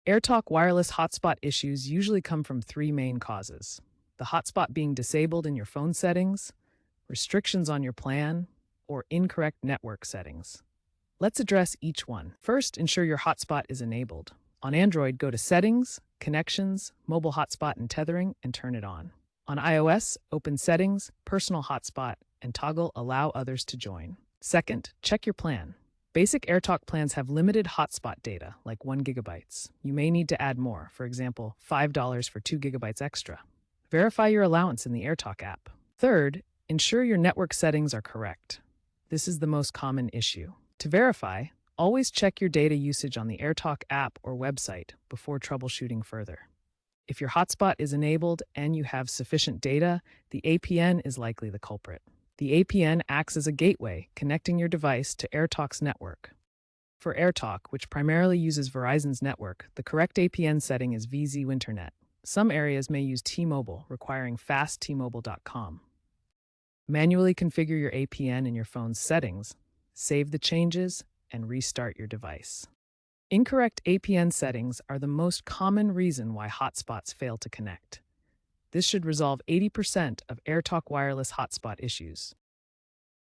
AirTalk Wireless hotspot issues usually come from three main causes: the hotspot being disabled in your phone settings, restrictions on your plan, or incorrect network settings. Let's address each one. First, ensure your hotspot is enabled. On Android, go to Settings, Connections, Mobile Hotspot and Tethering, and turn it on. On iOS, open Settings, Personal Hotspot, and toggle Allow Others to Join. Second, check your plan. Basic AirTalk plans have limited hotspot data, like 1 GB. You may need to add more, for example, $5 for 2 GB extra. Verify your allowance in the AirTalk app. Third, ensure your network settings are correct. This is the most common issue. To verify, always check your data usage on the AirTalk app or website before troubleshooting further. If your hotspot is enabled and you have sufficient data, the APN is likely the culprit. The APN acts as a gateway connecting your device to AirTalk's network. For AirTalk, which primarily uses Verizon's network, the correct APN setting is VZ Winternet. Some areas may use T-Mobile, requiring fasttmobile.com. Manually configure your APN in your phone's settings, save the changes, and restart your device. Incorrect APN settings are the most common reason why hotspots fail to connect. This should resolve 80% of AirTalk Wireless hotspot issues.